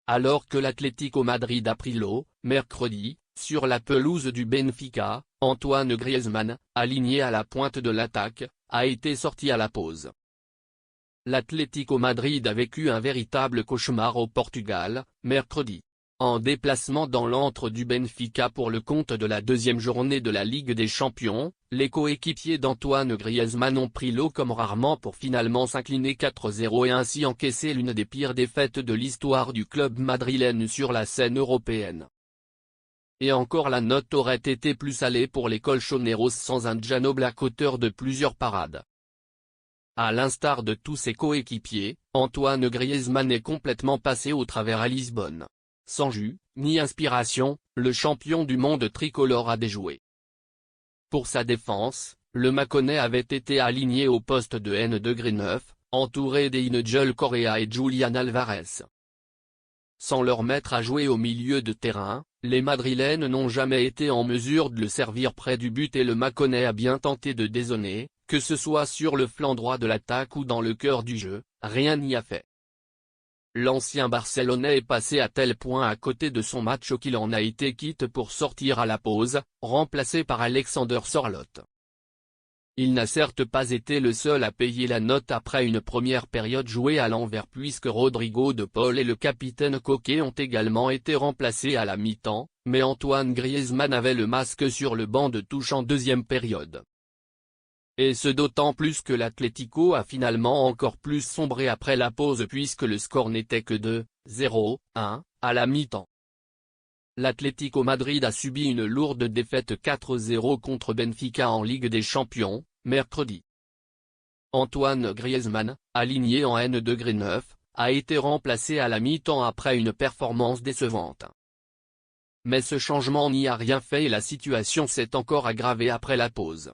Alors que l'Atlético Madrid a pris l'eau, mercredi, sur la pelouse du Benfica, Antoine Griezmann, aligné à la pointe de l'attaque, a été sorti à la pause. L'Atlético Madrid a vécu un véritable cauchemar au Portugal, mercredi. En déplacement dans l'antre du Benfica pour le compte de la deuxième journée de la Ligue des Champions, les coéquipiers d'Antoine Griezmann ont pris l'eau comme rarement pour finalement s'incliner 4-0 et ainsi encaisser l'une des pires défaites de l'histoire du club madrilène sur la scène européenne. Et encore la note aurait été plus salée pour les Colchoneros sans un Jan Oblak auteur de plusieurs parades. À l'instar de tous ses coéquipiers, Antoine Griezmann est complètement passé au travers à Lisbonne. Sans jus, ni inspiration, le champion du monde tricolore a déjoué. Pour sa défense, le Maconnais avait été aligné au poste de N-9, entouré d'Angel Correa et Julián Álvarez. Sans leur mettre à jouer au milieu de terrain, les Madrilènes n'ont jamais été en mesure de le servir près du but et le Maconnais a bien tenté de dézonner, que ce soit sur le flanc droit de l'attaque ou dans le cœur du jeu, rien n'y a fait. L'ancien Barcelonais est passé à tel point à côté de son match qu'il en a été quitte pour sortir à la pause, remplacé par Alexander Sørloth. Il n'a certes pas été le seul à payer la note après une première période jouée à l'envers puisque Rodrigo de Paul et le capitaine Koke ont également été remplacés à la mi-temps, mais Antoine Griezmann avait le masque sur le banc de touche en deuxième période. Et ce d'autant plus que l'Atlético a finalement encore plus sombré après la pause puisque le score n'était que de 0-1 à la mi-temps. L'Atlético Madrid a subi une lourde défaite 4-0 contre Benfica en Ligue des Champions, mercredi. Antoine Griezmann, aligné en N-9, a été remplacé à la mi-temps après une performance décevante. Mais ce changement n'y a rien fait et la situation s'est encore aggravée après la pause.